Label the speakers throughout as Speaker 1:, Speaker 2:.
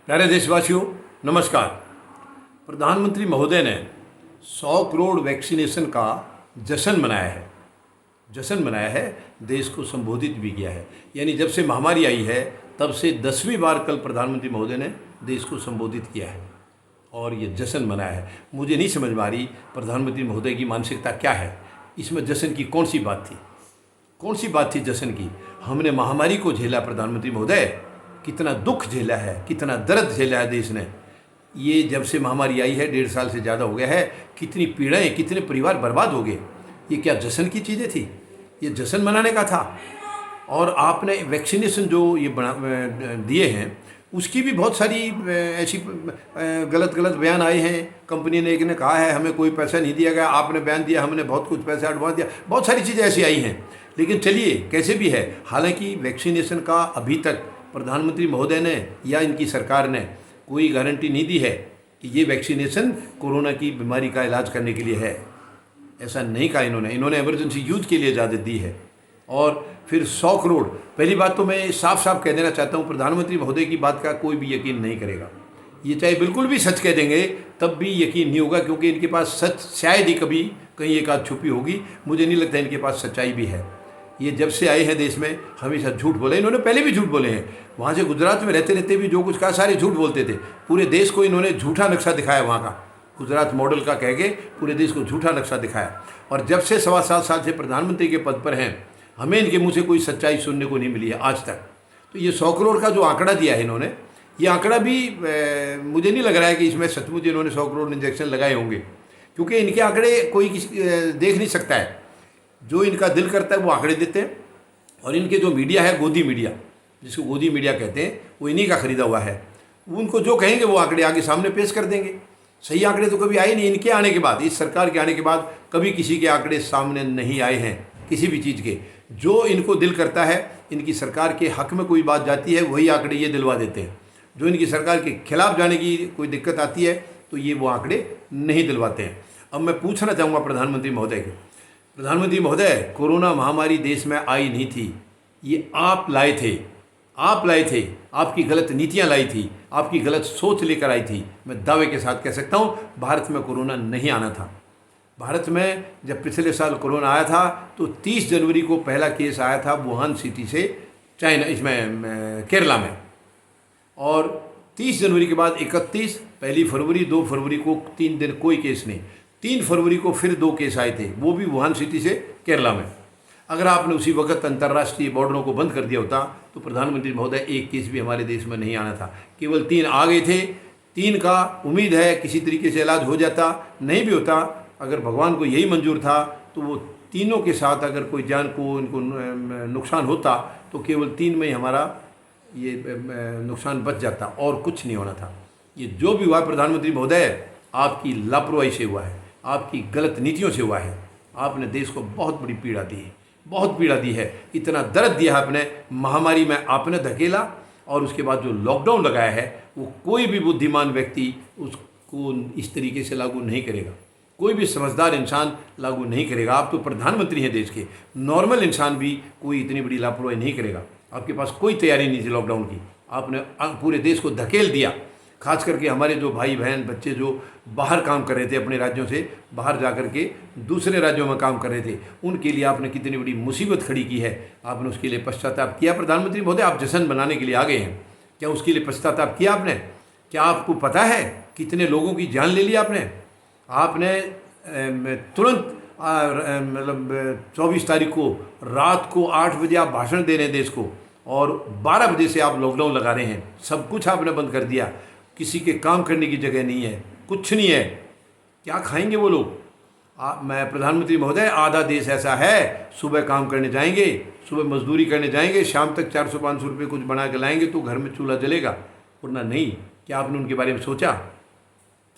Speaker 1: प्यारे देशवासियों, नमस्कार। प्रधानमंत्री महोदय ने 100 करोड़ वैक्सीनेशन का जश्न मनाया है, देश को संबोधित भी किया है। यानी जब से महामारी आई है तब से 10वीं बार कल प्रधानमंत्री महोदय ने देश को संबोधित किया है और ये जश्न मनाया है। मुझे नहीं समझ में आ रही प्रधानमंत्री महोदय की मानसिकता क्या है। इसमें जश्न की कौन सी बात थी जश्न की। हमने महामारी को झेला, प्रधानमंत्री महोदय कितना दुख झेला है, कितना दर्द झेला है देश ने। ये जब से महामारी आई है 1.5 साल से ज़्यादा हो गया है, कितनी पीड़ाएं, कितने परिवार बर्बाद हो गए। ये क्या जश्न की चीज़ें थी? ये जश्न मनाने का था। और आपने वैक्सीनेशन जो ये दिए हैं उसकी भी बहुत सारी ऐसी गलत बयान आए हैं। कंपनी ने एक ने कहा है हमें कोई पैसा नहीं दिया गया, आपने बयान दिया हमने बहुत कुछ पैसा एडवांस दिया, बहुत सारी चीज़ें ऐसी आई हैं। लेकिन चलिए कैसे भी है, हालांकि वैक्सीनेशन का अभी तक प्रधानमंत्री महोदय ने या इनकी सरकार ने कोई गारंटी नहीं दी है कि ये वैक्सीनेशन कोरोना की बीमारी का इलाज करने के लिए है। ऐसा नहीं कहा इन्होंने इमरजेंसी यूज के लिए इजाज़त दी है। और फिर 100 करोड़, पहली बात तो मैं साफ साफ कह देना चाहता हूँ, प्रधानमंत्री महोदय की बात का कोई भी यकीन नहीं करेगा। ये चाहे बिल्कुल भी सच कह देंगे तब भी यकीन नहीं होगा, क्योंकि इनके पास सच शायद ही कभी कहीं एक आध छुपी होगी। मुझे नहीं लगता इनके पास सच्चाई भी है। ये जब से आए हैं देश में हमेशा झूठ बोले, इन्होंने पहले भी झूठ बोले हैं। वहाँ से गुजरात में रहते भी जो कुछ कहा सारे झूठ बोलते थे। पूरे देश को इन्होंने झूठा नक्शा दिखाया, वहाँ का गुजरात मॉडल का कह के पूरे देश को झूठा नक्शा दिखाया। और जब से 7.25 साल से प्रधानमंत्री के पद पर हैं, हमें इनके मुँह से कोई सच्चाई सुनने को नहीं मिली है आज तक। तो ये 100 करोड़ का जो आंकड़ा दिया है इन्होंने, ये आंकड़ा भी मुझे नहीं लग रहा है कि इसमें सचमुच इन्होंने 100 करोड़ इंजेक्शन लगाए होंगे, क्योंकि इनके आंकड़े कोई देख नहीं सकता है। जो इनका दिल करता है वो आंकड़े देते हैं। और इनके जो मीडिया है, गोदी मीडिया, जिसको गोदी मीडिया कहते हैं, वो इन्हीं का खरीदा हुआ है। उनको जो कहेंगे वो आंकड़े आगे सामने पेश कर देंगे। सही आंकड़े तो कभी आए नहीं इनके आने के बाद, इस सरकार के आने के बाद कभी किसी के आंकड़े सामने नहीं आए हैं किसी भी चीज़ के। जो इनको दिल करता है, इनकी सरकार के हक में कोई बात जाती है, वही आंकड़े ये दिलवा देते हैं। जो इनकी सरकार के खिलाफ जाने की कोई दिक्कत आती है तो ये वो आंकड़े नहीं दिलवाते हैं। अब मैं पूछना चाहूँगा प्रधानमंत्री महोदय के, प्रधानमंत्री महोदय, कोरोना महामारी देश में आई नहीं थी, ये आप लाए थे। आपकी गलत नीतियां लाई थी, आपकी गलत सोच लेकर आई थी। मैं दावे के साथ कह सकता हूं भारत में कोरोना नहीं आना था। भारत में जब पिछले साल कोरोना आया था तो 30 जनवरी को पहला केस आया था वुहान सिटी से चाइना, इसमें केरला में। और 30 जनवरी के बाद 31, पहली फरवरी, 2 फरवरी को 3 दिन कोई केस नहीं। 3 फरवरी को फिर 2 केस आए थे, वो भी वुहान सिटी से केरला में। अगर आपने उसी वक्त अंतर्राष्ट्रीय बॉर्डरों को बंद कर दिया होता तो प्रधानमंत्री महोदय एक केस भी हमारे देश में नहीं आना था। केवल 3 आ गए थे। 3 का उम्मीद है किसी तरीके से इलाज हो जाता, नहीं भी होता। अगर भगवान को यही मंजूर था तो वो तीनों के साथ अगर कोई जान को इनको नुकसान होता तो केवल 3 में ही हमारा ये नुकसान बच जाता और कुछ नहीं होना था। ये जो भी हुआ प्रधानमंत्री महोदय, आपकी लापरवाही से हुआ है, आपकी गलत नीतियों से हुआ है। आपने देश को बहुत बड़ी पीड़ा दी है, बहुत पीड़ा दी है। इतना दर्द दिया है आपने, महामारी में आपने धकेला। और उसके बाद जो लॉकडाउन लगाया है वो कोई भी बुद्धिमान व्यक्ति उसको इस तरीके से लागू नहीं करेगा, कोई भी समझदार इंसान लागू नहीं करेगा। आप तो प्रधानमंत्री हैं देश के, नॉर्मल इंसान भी कोई इतनी बड़ी लापरवाही नहीं करेगा। आपके पास कोई तैयारी नहीं थी लॉकडाउन की, आपने पूरे देश को धकेल दिया। खास करके हमारे जो भाई बहन बच्चे जो बाहर काम कर रहे थे, अपने राज्यों से बाहर जा कर के दूसरे राज्यों में काम कर रहे थे, उनके लिए आपने कितनी बड़ी मुसीबत खड़ी की है। आपने उसके लिए पश्चाताप किया प्रधानमंत्री महोदय? आप जश्न बनाने के लिए आ गए हैं, क्या उसके लिए पश्चाताप किया आपने? क्या आपको पता है कितने लोगों की जान ले ली आपने तुरंत मतलब 24 तारीख को रात को 8 बजे आप भाषण दे रहे हैं देश को, और 12 बजे से आप लॉकडाउन लगा रहे हैं। सब कुछ आपने बंद कर दिया, किसी के काम करने की जगह नहीं है, कुछ नहीं है। क्या खाएंगे वो लोग? मैं प्रधानमंत्री महोदय, आधा देश ऐसा है, सुबह काम करने जाएंगे, सुबह मजदूरी करने जाएंगे, शाम तक 400-500 रुपये कुछ बना के लाएंगे तो घर में चूल्हा जलेगा, वरना नहीं। क्या आपने उनके बारे में सोचा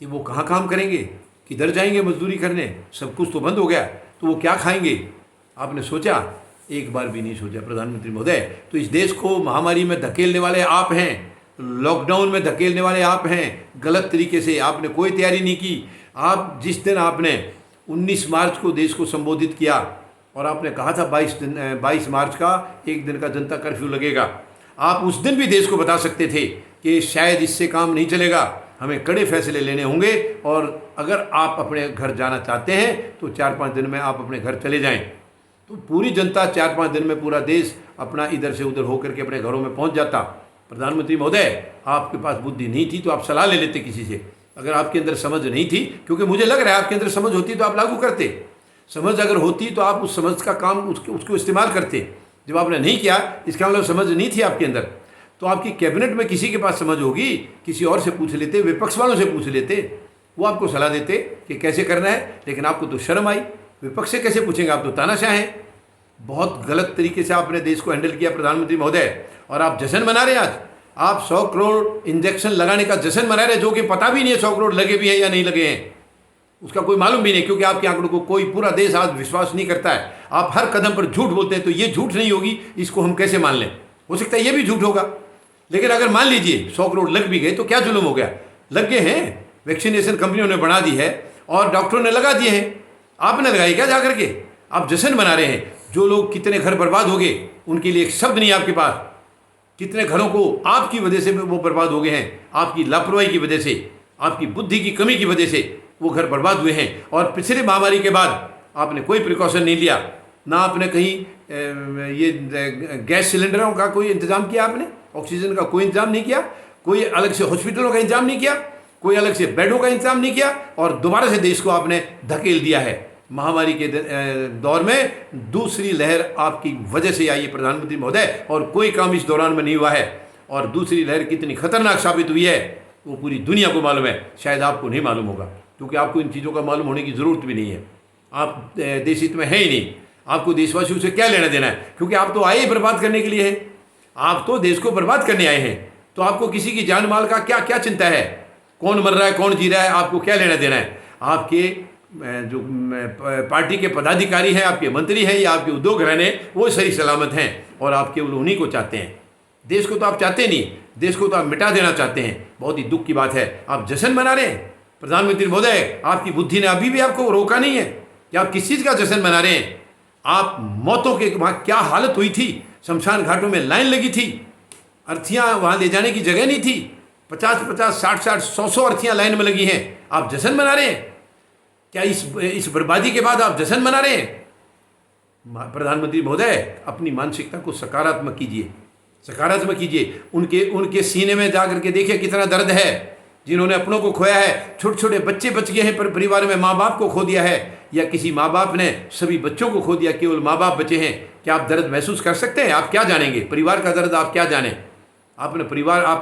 Speaker 1: कि वो कहाँ काम करेंगे, किधर जाएंगे मजदूरी करने? सब कुछ तो बंद हो गया, तो वो क्या खाएंगे? आपने सोचा? एक बार भी नहीं सोचा प्रधानमंत्री महोदय। तो इस देश को महामारी में धकेलने वाले आप हैं, लॉकडाउन में धकेलने वाले आप हैं। गलत तरीके से आपने कोई तैयारी नहीं की। आप जिस दिन आपने 19 मार्च को देश को संबोधित किया और आपने कहा था 22 मार्च का एक दिन का जनता कर्फ्यू लगेगा, आप उस दिन भी देश को बता सकते थे कि शायद इससे काम नहीं चलेगा, हमें कड़े फैसले लेने होंगे, और अगर आप अपने घर जाना चाहते हैं तो 4-5 दिन में आप अपने घर चले जाएं। तो पूरी जनता 4-5 दिन में, पूरा देश अपना इधर से उधर होकर के अपने घरों में पहुंच जाता। प्रधानमंत्री महोदय, आपके पास बुद्धि नहीं थी तो आप सलाह ले लेते किसी से। अगर आपके अंदर समझ नहीं थी, क्योंकि मुझे लग रहा है आपके अंदर समझ होती तो आप लागू करते, समझ अगर होती तो आप उस समझ का काम उसको इस्तेमाल करते। जब आपने नहीं किया, इसका मतलब समझ नहीं थी आपके अंदर। तो आपकी कैबिनेट में किसी के पास समझ होगी, किसी और से पूछ लेते, विपक्ष वालों से पूछ लेते, वो आपको सलाह देते कि कैसे करना है। लेकिन आपको तो शर्म आई, विपक्ष से कैसे पूछेंगे, आप तो तानाशाह हैं। बहुत गलत तरीके से आपने देश को हैंडल किया प्रधानमंत्री महोदय। और आप जश्न मना रहे हैं आज, आप 100 करोड़ इंजेक्शन लगाने का जश्न मना रहे हैं, जो कि पता भी नहीं है 100 करोड़ लगे भी हैं या नहीं लगे हैं, उसका कोई मालूम भी नहीं, क्योंकि आपके आंकड़ों को कोई पूरा देश आज विश्वास नहीं करता है। आप हर कदम पर झूठ बोलते हैं, तो ये झूठ नहीं होगी, इसको हम कैसे मान लें? हो सकता है ये भी झूठ होगा, लेकिन अगर मान लीजिए 100 करोड़ लग भी गए तो क्या जुल्म हो गया? लग गए हैं, वैक्सीनेशन कंपनियों ने बढ़ा दी है और डॉक्टरों ने लगा दिए हैं, आपने लगाई क्या जाकर के? आप जश्न मना रहे हैं। जो लोग, कितने घर बर्बाद हो गए, उनके लिए एक शब्द नहीं आपके पास। कितने घरों को आपकी वजह से वो बर्बाद हो गए हैं, आपकी लापरवाही की वजह से, आपकी बुद्धि की कमी की वजह से वो घर बर्बाद हुए हैं। और पिछले महामारी के बाद आपने कोई प्रिकॉशन नहीं लिया, ना आपने कहीं ये गैस सिलेंडरों का कोई इंतज़ाम किया, आपने ऑक्सीजन का कोई इंतजाम नहीं किया, कोई अलग से हॉस्पिटलों का इंतजाम नहीं किया, कोई अलग से बेडों का इंतजाम नहीं किया, और दोबारा से देश को आपने धकेल दिया है। महामारी के दौर में दूसरी लहर आपकी वजह से आई है प्रधानमंत्री महोदय, और कोई काम इस दौरान में नहीं हुआ है। और दूसरी लहर कितनी खतरनाक साबित हुई है वो पूरी दुनिया को मालूम है, शायद आपको नहीं मालूम होगा, क्योंकि आपको इन चीज़ों का मालूम होने की ज़रूरत भी नहीं है। आप देश हित में है ही नहीं, आपको देशवासियों से क्या लेना देना है, क्योंकि आप तो आए ही बर्बाद करने के लिए हैं, आप तो देश को बर्बाद करने आए हैं। तो आपको किसी की जान माल का क्या क्या चिंता है? कौन मर रहा है, कौन जी रहा है, आपको क्या लेना देना है? आपके जो पार्टी के पदाधिकारी हैं, आपके मंत्री हैं या आपके उद्योग घराने, वो सही सलामत हैं, और आप केवल उन्हीं को चाहते हैं। देश को तो आप चाहते नहीं, देश को तो आप मिटा देना चाहते हैं। बहुत ही दुख की बात है, आप जश्न मना रहे हैं। प्रधानमंत्री महोदय, आपकी बुद्धि ने अभी भी आपको रोका नहीं है कि आप किस चीज़ का जश्न मना रहे हैं। आप मौतों के वहाँ क्या हालत हुई थी, शमशान घाटों में लाइन लगी थी, अर्थियाँ वहाँ ले जाने की जगह नहीं थी, 50-50, 60-60, 100-100 अर्थियाँ लाइन में लगी हैं, आप जश्न मना रहे हैं। क्या इस बर्बादी के बाद आप जश्न मना रहे हैं? प्रधानमंत्री महोदय, अपनी मानसिकता को सकारात्मक कीजिए, सकारात्मक कीजिए। उनके सीने में जा करके देखिए कितना दर्द है, जिन्होंने अपनों को खोया है। छोटे छोटे बच्चे बच गए हैं, पर परिवार में माँ बाप को खो दिया है, या किसी माँ बाप ने सभी बच्चों को खो दिया, केवल माँ बाप बचे हैं। क्या आप दर्द महसूस कर सकते हैं? आप क्या जानेंगे परिवार का दर्द? आप क्या जाने? आप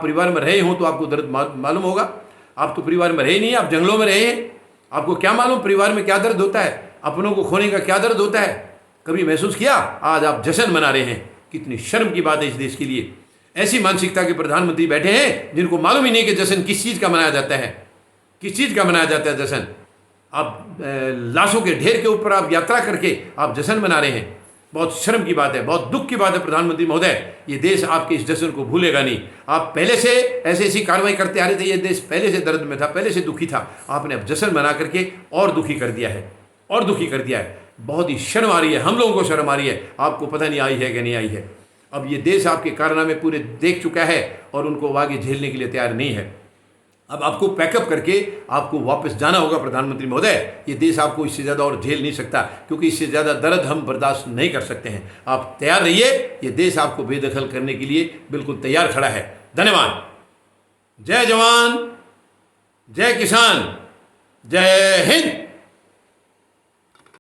Speaker 1: परिवार में रहे हों तो आपको दर्द मालूम होगा। आप तो परिवार में रहे नहीं, आप जंगलों में रहे हैं, आपको क्या मालूम परिवार में क्या दर्द होता है, अपनों को खोने का क्या दर्द होता है? कभी महसूस किया? आज आप जश्न मना रहे हैं। कितनी शर्म की बात है इस देश के लिए। ऐसी मानसिकता के प्रधानमंत्री बैठे हैं जिनको मालूम ही नहीं कि जश्न किस चीज़ का मनाया जाता है, किस चीज़ का मनाया जाता है जश्न। आप लाशों के ढेर के ऊपर आप यात्रा करके आप जश्न मना रहे हैं। बहुत शर्म की बात है, बहुत दुख की बात है प्रधानमंत्री महोदय। ये देश आपके इस जश्न को भूलेगा नहीं। आप पहले से ऐसी कार्रवाई करते आ रहे थे, ये देश पहले से दर्द में था, पहले से दुखी था। आपने अब जश्न मना करके और दुखी कर दिया है, और दुखी कर दिया है। बहुत ही शर्म आ रही है, हम लोगों को शर्म आ रही है। आपको पता नहीं आई है कि नहीं आई है। अब ये देश आपके कारनामे पूरे देख चुका है और उनको आगे झेलने के लिए तैयार नहीं है। अब आपको पैकअप करके आपको वापस जाना होगा प्रधानमंत्री महोदय। ये देश आपको इससे ज़्यादा और झेल नहीं सकता, क्योंकि इससे ज़्यादा दर्द हम बर्दाश्त नहीं कर सकते हैं। आप तैयार रहिए, ये देश आपको बेदखल करने के लिए बिल्कुल तैयार खड़ा है। धन्यवाद। जय जवान, जय किसान, जय हिंद।